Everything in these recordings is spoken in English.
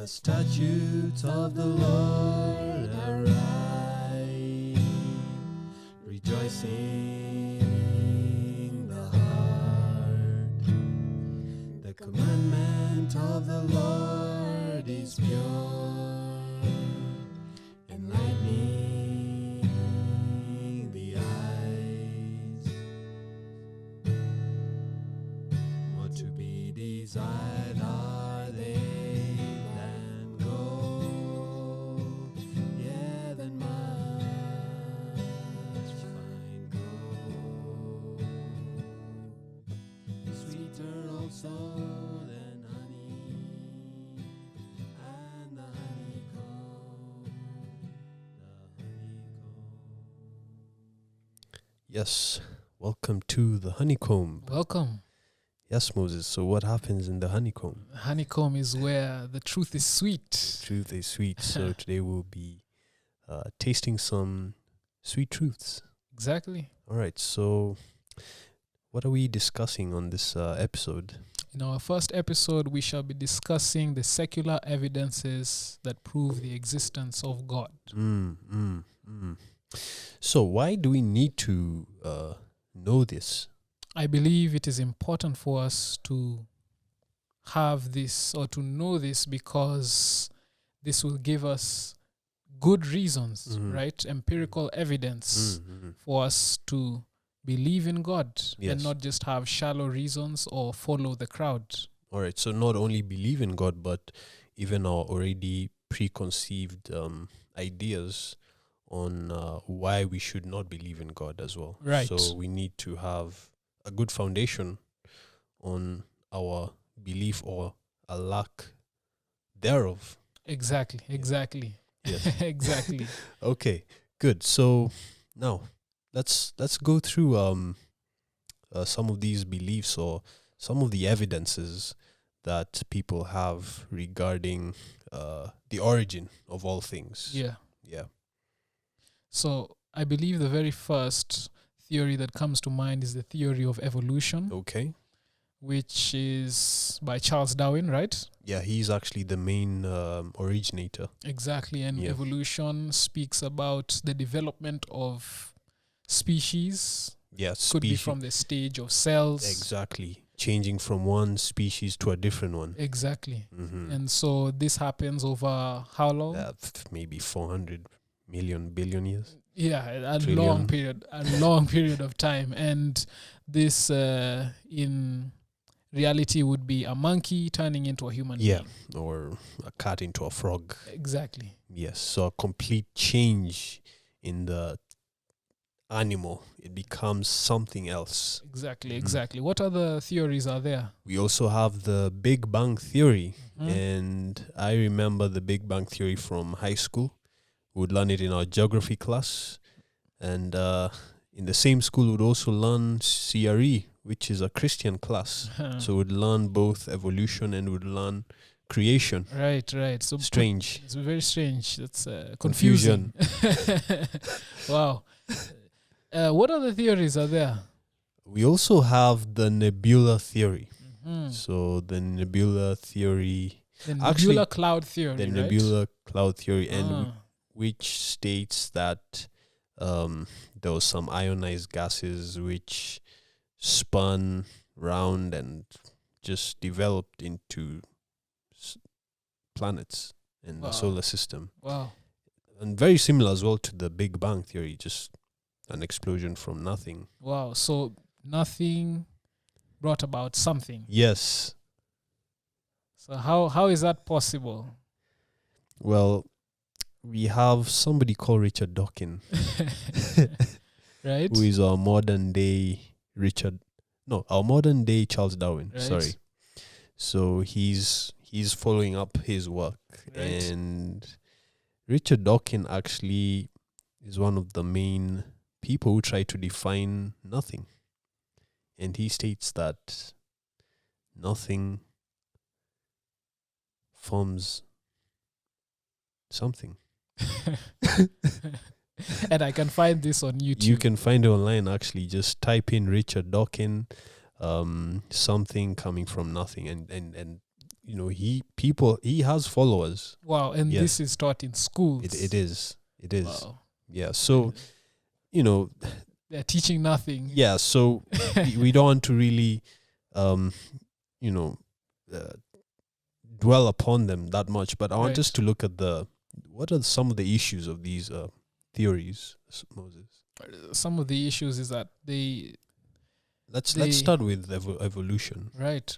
the statutes of the Lord are right, rejoicing the heart. The commandment of the Lord is pure, enlightening the eyes. More to be desired are they than gold, yeah, than much fine gold. Sweeter also than honey and the honeycomb, Yes, welcome to the honeycomb. Welcome. Yes, Moses. So what happens in the honeycomb? Honeycomb is where the truth is sweet. Truth is sweet. So today we'll be tasting some sweet truths. Exactly. All right. So what are we discussing on this episode? In our first episode, we shall be discussing the secular evidences that prove the existence of God. So why do we need to know this? I believe it is important for us to have this or to know this because this will give us good reasons, right? Empirical evidence for us to believe in God and not just have shallow reasons or follow the crowd. All right. So not only believe in God, but even our already preconceived ideas on why we should not believe in God as well. Right. So we need to have a good foundation on our belief or a lack thereof. Exactly. Yes. Exactly. Okay, good. So now let's go through some of these beliefs or some of the evidences that people have regarding the origin of all things. Yeah. Yeah. So I believe the very first theory that comes to mind is the theory of evolution, Okay. which is by Charles Darwin, right? Yeah, he's actually the main originator. Exactly. And evolution speaks about the development of species. Yes, Could be from the stage of cells. Exactly. Changing from one species to a different one. Exactly. And so this happens over how long? Maybe 400 billion years. Yeah, a Trillion. long period of time. And this in reality would be a monkey turning into a human being. Or a cat into a frog. Exactly. Yes, so a complete change in the animal. It becomes something else. Exactly. What other theories are there? We also have the Big Bang Theory. And I remember the Big Bang Theory from high school. We would learn it in our geography class. And in the same school, we would also learn CRE, which is a Christian class. So we would learn both evolution and we would learn creation. Right. So Strange. It's very strange. That's confusing. Wow. What other theories are there? We also have the nebula theory. So the nebula theory... The nebula cloud theory, The nebula cloud theory, and which states that there was some ionized gases which spun round and just developed into planets in the solar system. Wow. And very similar as well to the Big Bang Theory, just an explosion from nothing. Wow. So nothing brought about something. Yes. So how is that possible? Well, we have somebody called Richard Dawkins. Right. Who is our modern day Charles Darwin. Right. Sorry. So he's following up his work. Right. And Richard Dawkins actually is one of the main people who try to define nothing. And he states that nothing forms something. And I can find this on YouTube. You can find it online, actually. Just type in Richard Dawkins, something coming from nothing, and he has followers. Wow. And Yes. this is taught in schools. It is. Wow. Yeah. So, you know, They're teaching nothing. yeah. So we don't want to really, um, you know, dwell upon them that much. But I want us Right. to look at what are some of the issues of these theories, Moses. Some of the issues is that Let's They- start with evolution. right.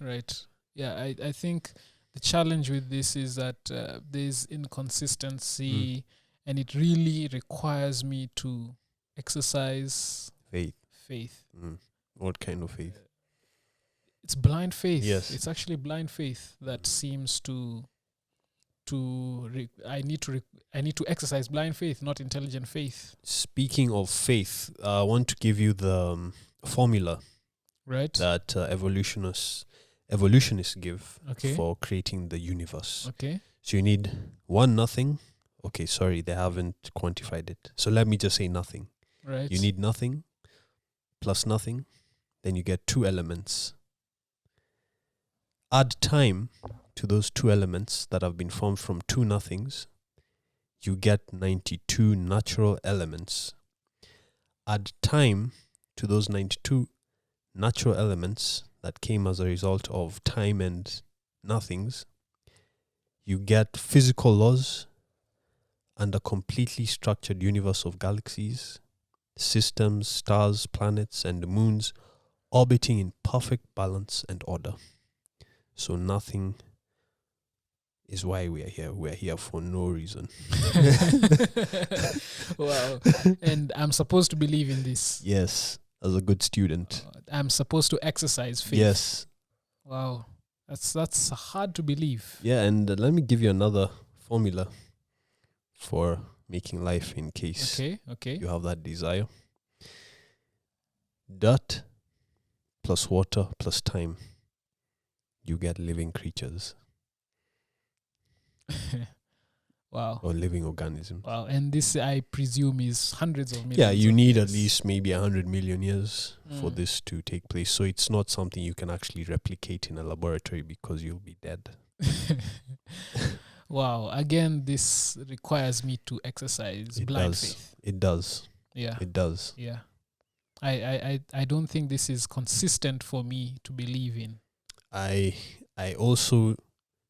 Yeah, I think the challenge with this is that there's inconsistency, and it really requires me to exercise faith. What kind of faith? It's blind faith. Yes. It's actually blind faith that seems to I need to exercise blind faith, not intelligent faith. Speaking of faith, I want to give you the formula Right? that evolutionists give Okay. for creating the universe. Okay. So you need one nothing. Okay, sorry, they haven't quantified it. So let me just say nothing. Right. You need nothing plus nothing, then you get two elements. Add time to those two elements that have been formed from two nothings, you get 92 natural elements. Add time to those 92 natural elements that came as a result of time and nothings, you get physical laws and a completely structured universe of galaxies, systems, stars, planets, and moons orbiting in perfect balance and order. So nothing is why we are here. We are here for no reason. Wow. And I'm supposed to believe in this. Yes, as a good student. I'm supposed to exercise faith. Yes. Wow. That's hard to believe. Yeah, and let me give you another formula for making life in case Okay. you have that desire. Dirt plus water plus time, you get living creatures Wow. or living organisms. Wow. And this, I presume, is hundreds of millions. Yeah, you of need years. at least maybe 100 million years for Mm. this to take place. So it's not something you can actually replicate in a laboratory because you'll be dead. Wow. Again, this requires me to exercise It blind does. faith. It does. Yeah. It does. Yeah. I don't think this is consistent for me to believe in. I also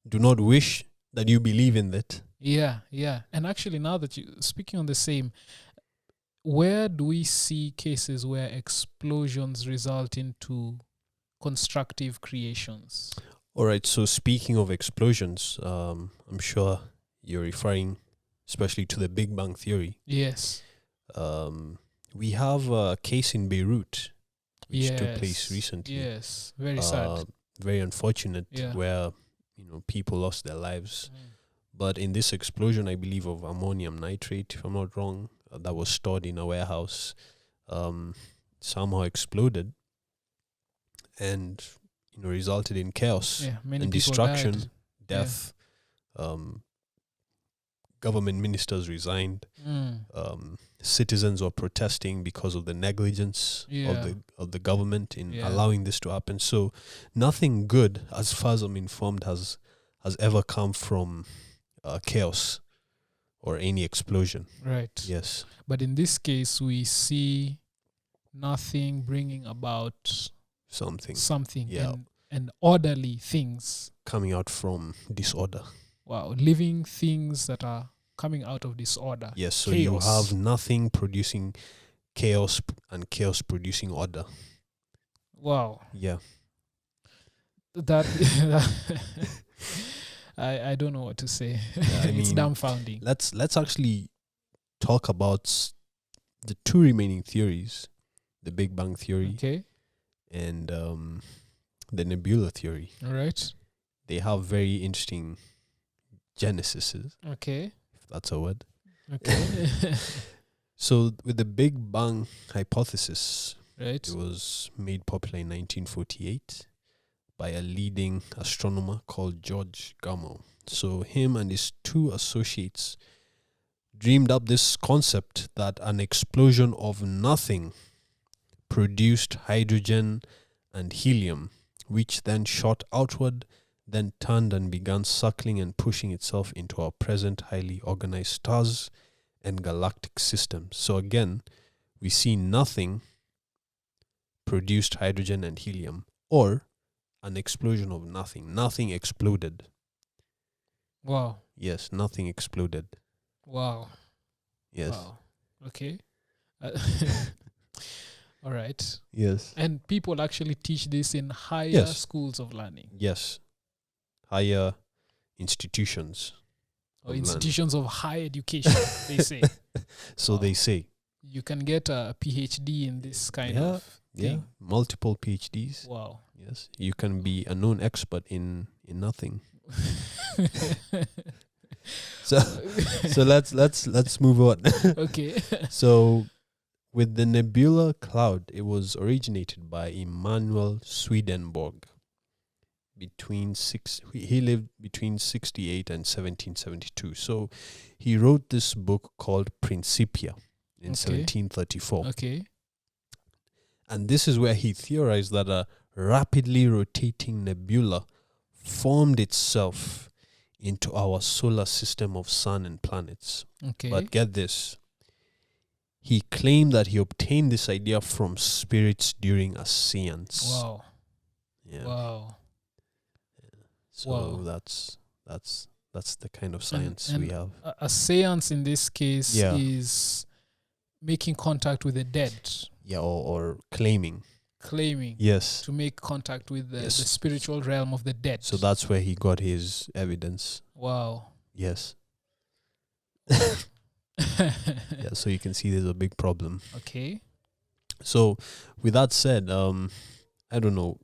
do not wish that you believe in that. Yeah. And actually, now that you speaking on the same, where do we see cases where explosions result into constructive creations? All right. So speaking of explosions, I'm sure you're referring especially to the Big Bang Theory. Yes. We have a case in Beirut which took Yes. place recently. Yes. Very sad. Very unfortunate, Yeah. where people lost their lives. Mm. But in this explosion, I believe of ammonium nitrate, if I'm not wrong, that was stored in a warehouse, somehow exploded and resulted in chaos Yeah. Many and people destruction, died. death. Government ministers resigned. Mm. Citizens were protesting because of the negligence Yeah. of the government in Yeah. allowing this to happen. So nothing good, as far as I'm informed, has ever come from chaos or any explosion. Right. Yes. But in this case, we see nothing bringing about Something Yeah. and orderly things. coming out from disorder. Wow. Living things that are coming out of disorder. Yes. So Chaos. you have nothing producing chaos and chaos producing order. Wow. Yeah. That I don't know what to say. I It's mean, dumbfounding. Let's actually talk about the two remaining theories, the Big Bang Theory Okay. and the Nebula Theory. All right. They have very interesting genesises, Okay. if that's a word. Okay. So with the Big Bang hypothesis, Right. it was made popular in 1948 by a leading astronomer called George Gamow. So him and his two associates dreamed up this concept that an explosion of nothing produced hydrogen and helium, which then shot outward, then turned and began suckling and pushing itself into our present highly organized stars and galactic systems. So again, we see nothing produced hydrogen and helium, or an explosion of nothing. Nothing exploded. Wow. Yes, nothing exploded. Wow. Yes. Wow. Okay. All right. Yes. And people actually teach this in higher Yes. schools of learning. Yes. Higher institutions. Or of institutions of higher education, they say. So Wow. they say. You can get a PhD in this kind of Yeah. thing. Multiple PhDs. Wow. Yes. You can be a known expert in nothing. So let's move on. Okay. So with the nebula cloud, it was originated by Emanuel Swedenborg. He lived between 68 and 1772. So he wrote this book called Principia in 1734. Okay. And this is where he theorized that a rapidly rotating nebula formed itself into our solar system of sun and planets. Okay. But get this. He claimed that he obtained this idea from spirits during a seance. Wow. Yeah. Wow. So Wow. that's the kind of science And we have. A seance in this case Yeah. is making contact with the dead, Yeah, or claiming. claiming Yes. to make contact with the Yes. spiritual realm of the dead. So that's where he got his evidence. Wow. Yes. Yeah, so you can see there's a big problem. Okay. So with that said, I don't know.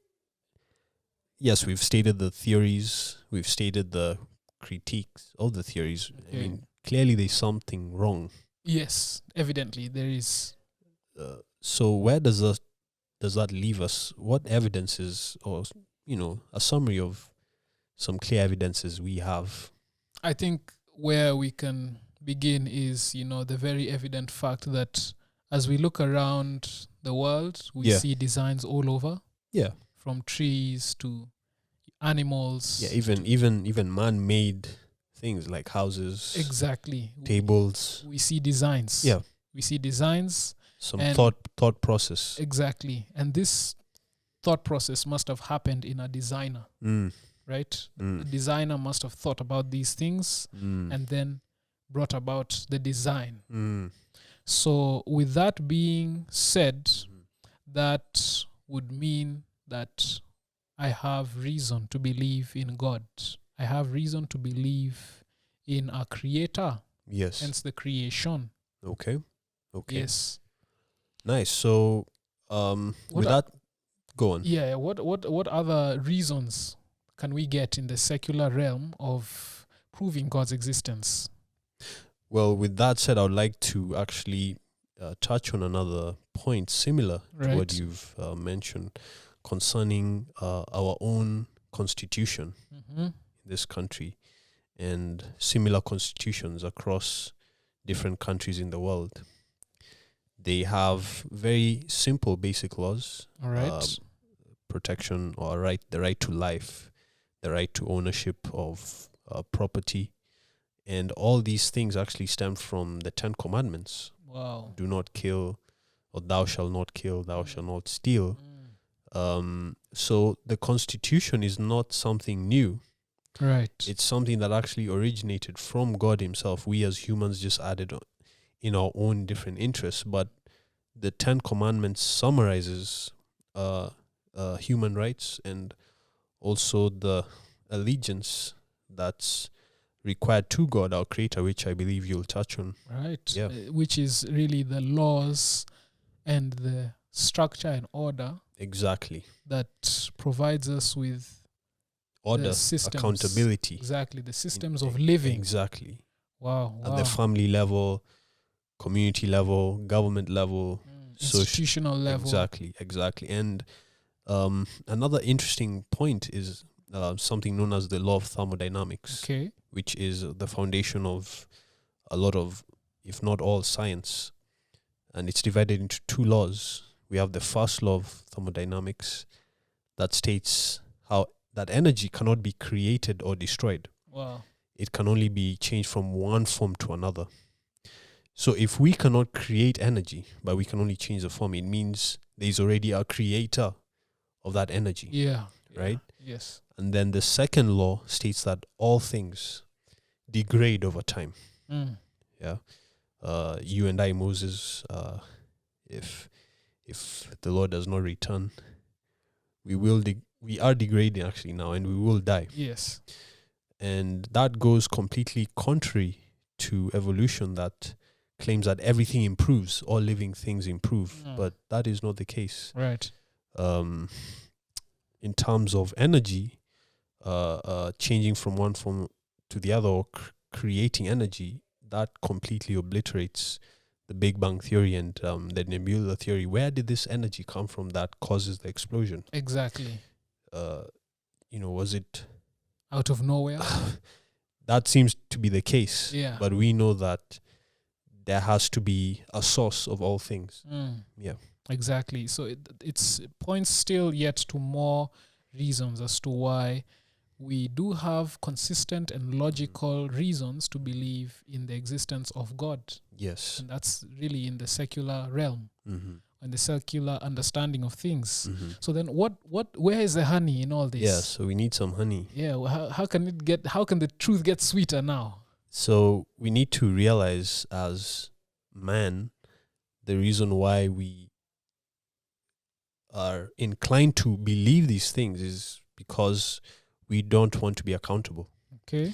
Yes, we've stated the theories, we've stated the critiques of the theories. I Okay. mean, clearly there's something wrong. Yes, evidently there is. So where does that leave us? What evidences, or a summary of some clear evidences we have? I think where we can begin is, the very evident fact that as we look around the world, we Yeah. see designs all over, Yeah. from trees to animals. Yeah, even man-made things like houses, Exactly. tables. We see designs. Yeah. We see designs. Some And- thought process. Exactly. And this thought process must have happened in a designer, right? The designer must have thought about these things and then brought about the design. So with that being said, that would mean that I have reason to believe in God. I have reason to believe in a creator, Yes. hence the creation. Okay. Yes. Nice. So, with that, go on. Yeah. What other reasons can we get in the secular realm of proving God's existence? Well, with that said, I would like to actually touch on another point similar to what Right. you've mentioned concerning our own constitution Mm-hmm. in this country and similar constitutions across different countries in the world. They have very simple basic laws. All right. Protection or the right to life, the right to ownership of property, and all these things actually stem from the 10 Commandments. Wow. Do not kill, or thou shalt not kill, thou shalt not steal. So the Constitution is not something new. Right. It's something that actually originated from God himself. We as humans just added in our own different interests, but the 10 Commandments summarizes human rights and also the allegiance that's required to God, our creator, which I believe you'll touch on. Right. Yeah. Which is really the laws and the structure and order Exactly. that provides us with Order, the systems. accountability. Exactly. The systems of living. Exactly. Wow. At the family level, community level, government level, institutional level. Exactly. And another interesting point is something known as the law of thermodynamics, Okay. which is the foundation of a lot of, if not all, science. And it's divided into two laws. We have the first law of thermodynamics that states how that energy cannot be created or destroyed. Wow. It can only be changed from one form to another. So if we cannot create energy, but we can only change the form, it means there's already a creator of that energy, Yeah. right? Yes. And then the second law states that all things degrade over time. Yeah. You and I, Moses, if the Lord does not return, we are degrading actually now, and we will die. Yes. And that goes completely contrary to evolution, that claims that everything improves, all living things improve, but that is not the case. Right. In terms of energy, changing from one form to the other, or creating energy, that completely obliterates the Big Bang Theory and the nebula theory. Where did this energy come from that causes the explosion? Exactly. Was it out of nowhere? That seems to be the case. Yeah. But we know that there has to be a source of all things. Yeah. Exactly. So it points still yet to more reasons as to why we do have consistent and logical reasons to believe in the existence of God. Yes. And that's really in the secular realm, and the secular understanding of things. So then where is the honey in all this? Yeah, so we need some honey. Yeah, well, how can the truth get sweeter now? So we need to realize as man, the reason why we are inclined to believe these things is because we don't want to be accountable. Okay.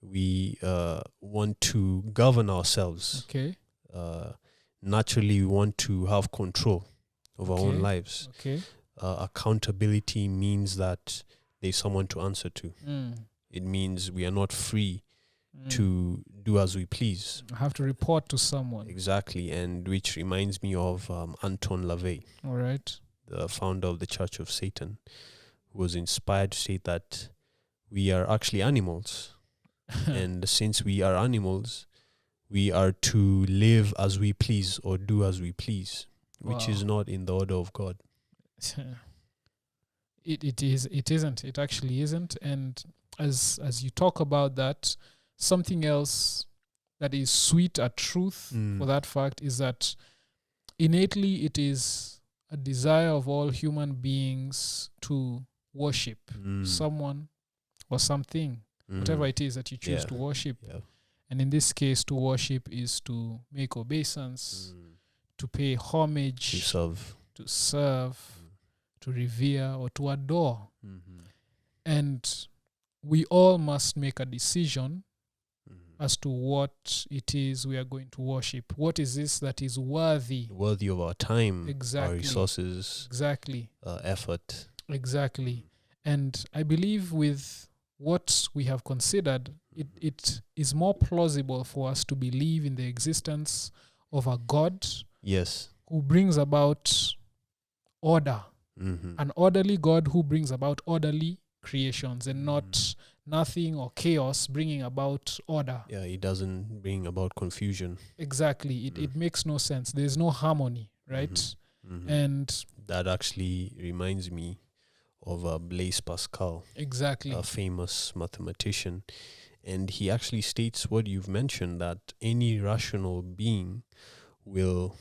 We want to govern ourselves. Okay. Naturally, we want to have control of our own lives. Okay. Accountability means that there's someone to answer to. It means we are not free to do as we please. I have to report to someone. Exactly, and which reminds me of Anton LaVey. All right. The founder of the Church of Satan, who was inspired to say that we are actually animals. And since we are animals, we are to live as we please or do as we please, which is not in the order of God. It isn't. It actually isn't. And as you talk about that, something else that is sweet a truth for that fact is that innately it is a desire of all human beings to worship someone or something, whatever it is that you choose to worship. Yeah. And in this case, to worship is to make obeisance, to pay homage, to serve, to revere, or to adore. And we all must make a decision as to what it is we are going to worship. What is this that is worthy of our time, exactly, our resources, exactly, effort. Exactly. And I believe with what we have considered, it is more plausible for us to believe in the existence of a God, yes, who brings about order, an orderly God who brings about orderly creations, and not nothing or chaos bringing about order. Yeah, it doesn't bring about confusion. Exactly. It makes no sense. There's no harmony, right? And that actually reminds me of Blaise Pascal, exactly, a famous mathematician. And he actually states what you've mentioned, that any rational being will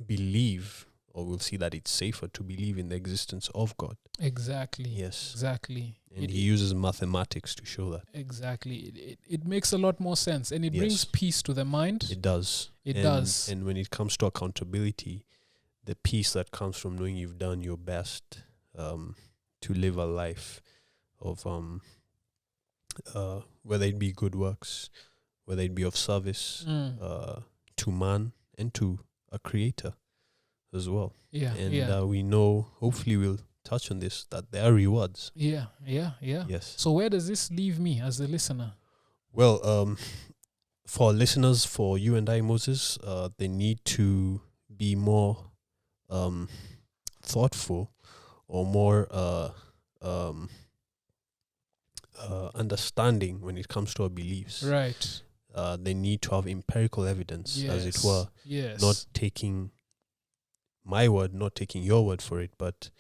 believe, or will see that it's safer to believe in the existence of God. Exactly. Yes. Exactly. And he uses mathematics to show that. Exactly. It makes a lot more sense, and it brings peace to the mind. It does. It does. And when it comes to accountability, the peace that comes from knowing you've done your best to live a life of whether it be good works, whether it be of service to man and to a creator as well. Yeah. And we know, hopefully we'll touch on this, that there are rewards. Yeah. Yes. So where does this leave me as a listener? Well, for listeners, for you and I, Moses, they need to be more thoughtful, or more understanding when it comes to our beliefs. Right. They need to have empirical evidence, as it were. Yes. Not taking my word, not taking your word for it, but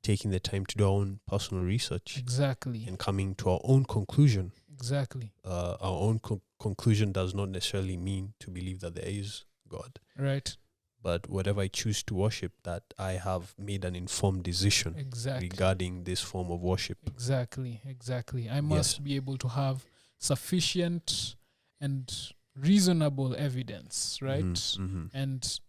taking the time to do our own personal research Exactly. and coming to our own conclusion. Exactly. Our own conclusion does not necessarily mean to believe that there is God. Right. But whatever I choose to worship, that I have made an informed decision Exactly. regarding this form of worship. Exactly. Exactly. I must be able to have sufficient and reasonable evidence, right? Mm-hmm. And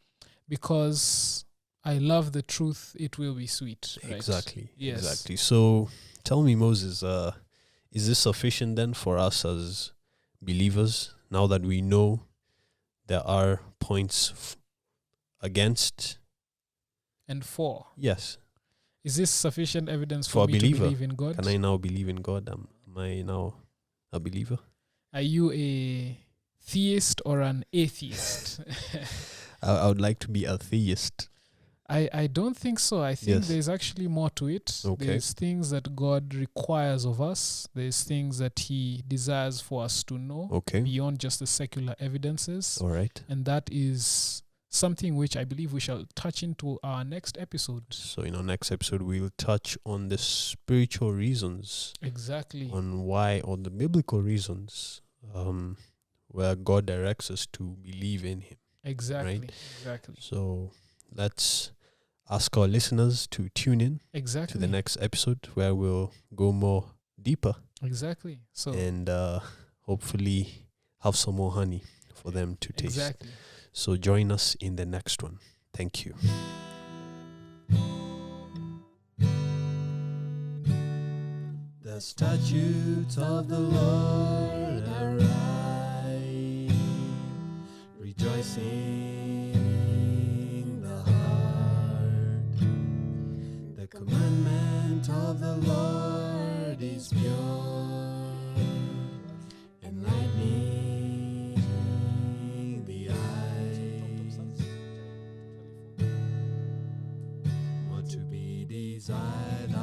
because I love the truth, it will be sweet. Right? Exactly. Yes. Exactly. So tell me, Moses, is this sufficient then for us as believers, now that we know there are points against and for? Yes. Is this sufficient evidence For for a me to believer? believe in God? Can I now believe in God? Am I now a believer? Are you a theist or an atheist? I would like to be a theist. I don't think so. I think Yes. there's actually more to it. Okay. There's things that God requires of us. There's things that He desires for us to know Okay. beyond just the secular evidences. All right. And that is something which I believe we shall touch into our next episode. So in our next episode, we'll touch on the spiritual reasons, Exactly. on why, or the biblical reasons, where God directs us to believe in Him. Exactly. Right? Exactly. So let's ask our listeners to tune in Exactly. to the next episode, where we'll go more deeper Exactly. So and hopefully have some more honey for them to taste. exactly. So join us in the next one. Thank you. The statutes of the Lord are right, rejoicing in the heart. The commandment of the Lord is pure, enlightening the eyes. More to be desired